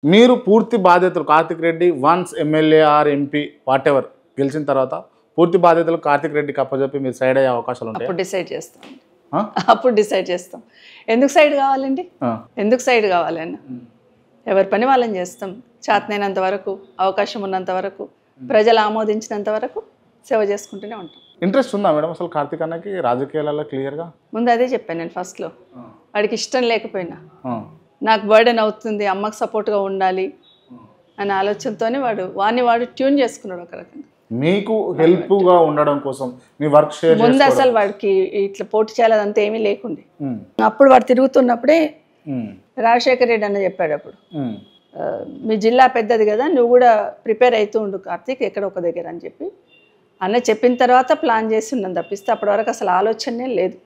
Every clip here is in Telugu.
మీరు పూర్తి బాధ్యతలు Karthik Reddy once MLA or MP whatever గెలిచిన తర్వాత పూర్తి బాధ్యతలు కార్తిక్ రెడ్డికి అప్పచెప్పి మీరు సైడ్ అయ్యే అవకాశాలు ఉంటాయి. అప్పుడు డిసైడ్ చేస్తాం. అప్పుడు డిసైడ్ చేస్తాం. ఎందుకు సైడ్ కావాలండి? ఎందుకు సైడ్ కావాలన్నా ఎవరి పని వాళ్ళని చేస్తాం. చేతనైనంత వరకు, అవకాశం ఉన్నంత వరకు, ప్రజలు ఆమోదించినంత వరకు సేవ చేసుకుంటూనే ఉంటాం. ఇంట్రెస్ట్ ఉందా మేడం అసలు కార్తిక్ అన్నకి రాజకీయాలలో క్లియర్గా? ముందు అదే చెప్పాను నేను ఫస్ట్లో. వాడికి ఇష్టం లేకపోయినా నాకు బర్డెన్ అవుతుంది, అమ్మకు సపోర్ట్గా ఉండాలి అనే ఆలోచనతోనే వాడు ట్యూన్ చేసుకున్నాడు ఒక రకంగా. మీకు హెల్ప్గా ఉండడం కోసం మీ వర్క్ షేర్ ముందు అసలు వాడికి ఇట్లా పోటీ చేయాలంతా ఏమీ లేకుండే. అప్పుడు వాడు తిరుగుతున్నప్పుడే రాజశేఖర్ రెడ్డి అన్న చెప్పాడు అప్పుడు, మీ జిల్లా పెద్దది కదా, నువ్వు కూడా ప్రిపేర్ అవుతూ ఉండు కార్తీక్ ఎక్కడ ఒక దగ్గర అని చెప్పి అన్న చెప్పిన తర్వాత ప్లాన్ చేసి ఉన్నాను తప్పిస్తే అప్పటి వరకు అసలు ఆలోచనే లేదు.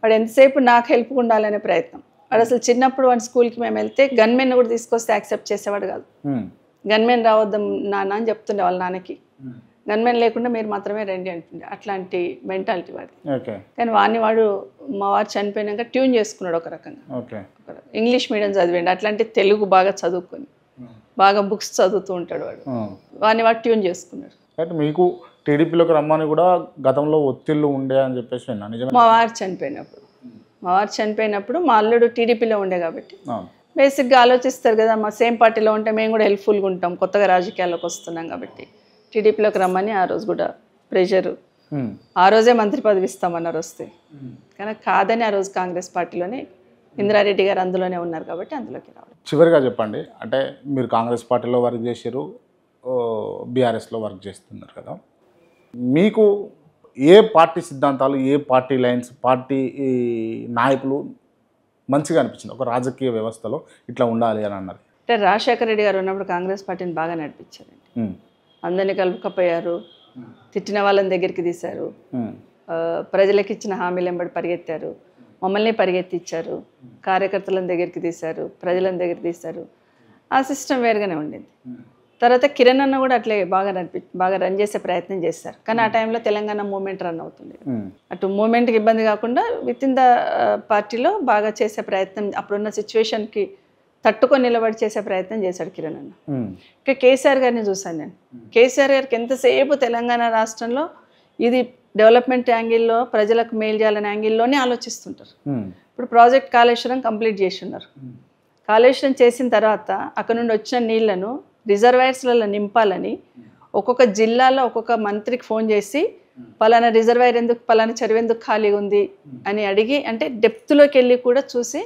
వాడు ఎంతసేపు నాకు హెల్ప్ ఉండాలనే ప్రయత్నం. వాడు అసలు చిన్నప్పుడు వాడి స్కూల్కి మేము వెళ్తే గన్మెన్ కూడా తీసుకొస్తే యాక్సెప్ట్ చేసేవాడు కాదు. గన్మెన్ రావద్దాం నాన్న అని చెప్తుండే వాళ్ళ నాన్నకి. గన్మెన్ లేకుండా మీరు మాత్రమే రండి అంటుండే. అట్లాంటి మెంటాలిటీ వాడి. కానీ వాడు మా వాడు చనిపోయినాక ట్యూన్ చేసుకున్నాడు ఒక రకంగా. ఇంగ్లీష్ మీడియం చదివాడు, అట్లాంటి తెలుగు బాగా చదువుకొని బాగా బుక్స్ చదువుతూ ఉంటాడు వాడు ట్యూన్ చేసుకున్నాడు. మీకు టీడీపీలోకి రమ్మని కూడా గతంలో ఒత్తిళ్ళు ఉండే అని చెప్పేసి మా వారు చనిపోయినప్పుడు మా అల్లుడు టీడీపీలో ఉండే కాబట్టి బేసిక్గా ఆలోచిస్తారు కదా, మా సేమ్ పార్టీలో ఉంటే మేము కూడా హెల్ప్ఫుల్గా ఉంటాం, కొత్తగా రాజకీయాల్లోకి వస్తున్నాం కాబట్టి టీడీపీలోకి రమ్మని ఆ రోజు కూడా ప్రెషరు. ఆ రోజే మంత్రి పదవి ఇస్తామన్నారు వస్తే, కానీ కాదని ఆ రోజు కాంగ్రెస్ పార్టీలోనే ఇంద్రారెడ్డి గారు అందులోనే ఉన్నారు కాబట్టి అందులోకి రావడం. చివరిగా చెప్పండి, అంటే మీరు కాంగ్రెస్ పార్టీలో వర్క్ చేశారు, బీఆర్ఎస్లో వర్క్ చేస్తున్నారు కదా, మీకు ఏ పార్టీ సిద్ధాంతాలు, ఏ పార్టీ లైన్స్, పార్టీ నాయకులు మంచిగా అనిపించింది ఒక రాజకీయ వ్యవస్థలో ఇట్లా ఉండాలి అని అన్నారు? అంటే రాజశేఖర రెడ్డి గారు ఉన్నప్పుడు కాంగ్రెస్ పార్టీని బాగా నడిపించారండి. అందరినీ కలుపుకపోయారు, తిట్టిన వాళ్ళని దగ్గరికి తీశారు, ప్రజలకు ఇచ్చిన హామీలు వెంబడి పరిగెత్తారు, మమ్మల్ని పరిగెత్తిచ్చారు, కార్యకర్తలను దగ్గరికి తీశారు, ప్రజలను దగ్గర తీశారు. ఆ సిస్టమ్ వేరుగానే ఉండింది. తర్వాత కిరణ్ అన్న కూడా అట్లే బాగా రన్ చేసే ప్రయత్నం చేశారు. కానీ ఆ టైంలో తెలంగాణ మూవ్మెంట్ రన్ అవుతుంది. అటు మూవ్మెంట్కి ఇబ్బంది కాకుండా విత్ ఇన్ ద పార్టీలో బాగా చేసే ప్రయత్నం, అప్పుడున్న సిచ్యువేషన్కి తట్టుకొని నిలబడి చేసే ప్రయత్నం చేశాడు కిరణ్ అన్న. ఇంకా కేసీఆర్ గారిని చూశాను నేను. కేసీఆర్ గారికి ఎంతసేపు తెలంగాణ రాష్ట్రంలో ఇది డెవలప్మెంట్ యాంగిల్లో ప్రజలకు మేలు చేయాలనే యాంగిల్లోనే ఆలోచిస్తుంటారు. ఇప్పుడు ప్రాజెక్ట్ కాళేశ్వరం కంప్లీట్ చేసి ఉన్నారు. కాళేశ్వరం చేసిన తర్వాత అక్కడ నుండి వచ్చిన నీళ్లను రిజర్వాయర్స్లలో నింపాలని ఒక్కొక్క జిల్లాలో ఒక్కొక్క మంత్రికి ఫోన్ చేసి పలానా రిజర్వాయర్ ఎందుకు, పలానా చెరువు ఎందుకు ఖాళీగా ఉంది అని అడిగి, అంటే డెప్త్లోకి వెళ్ళి కూడా చూసి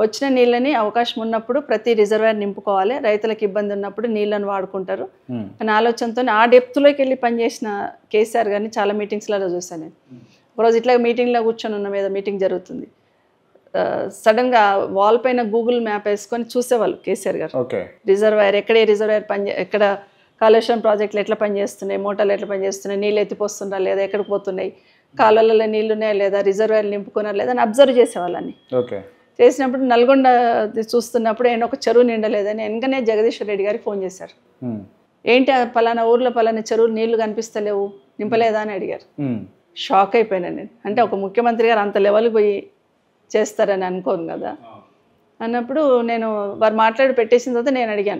వచ్చిన నీళ్ళని అవకాశం ఉన్నప్పుడు ప్రతి రిజర్వాయర్ నింపుకోవాలి, రైతులకు ఇబ్బంది ఉన్నప్పుడు నీళ్ళని వాడుకుంటారు అనే ఆలోచనతో ఆ డెప్త్లోకి వెళ్ళి పనిచేసిన కేసీఆర్ గారిని చాలా మీటింగ్స్లలో చూసాను నేను. ఒకరోజు ఇట్లా మీటింగ్లో కూర్చొని ఉన్న మీద మీటింగ్ జరుగుతుంది, సడన్గా వాల్ పైన గూగుల్ మ్యాప్ వేసుకొని చూసేవాళ్ళు కేసీఆర్ గారు. రిజర్వాయర్ ఎక్కడ కాళేశ్వరం ప్రాజెక్టులు ఎట్లా పనిచేస్తున్నాయి, మోటార్లు ఎట్లా పనిచేస్తున్నాయి, నీళ్ళు ఎత్తిపోస్తున్నా లేదా, ఎక్కడికి పోతున్నాయి, కాలువలలో నీళ్ళు ఉన్నాయా లేదా, రిజర్వాయర్లు నింపుకున్నారా లేదా అని అబ్జర్వ్ చేసేవాళ్ళని. చేసినప్పుడు నల్గొండ చూస్తున్నప్పుడు ఆయన ఒక చెరువు నిండలేదని వెనకనే జగదీశ్వర్ రెడ్డి గారికి ఫోన్ చేశారు. ఏంటి పలానా ఊర్లో పలానా చెరువు నీళ్లు కనిపిస్తలేవు, నింపలేదా అని అడిగారు. షాక్ అయిపోయినా నేను. అంటే ఒక ముఖ్యమంత్రి గారు అంత లెవెల్కి పోయి చేస్తారని అనుకోను కదా. అన్నప్పుడు నేను వారు మాట్లాడి పెట్టేసిన తర్వాత నేను అడిగాను,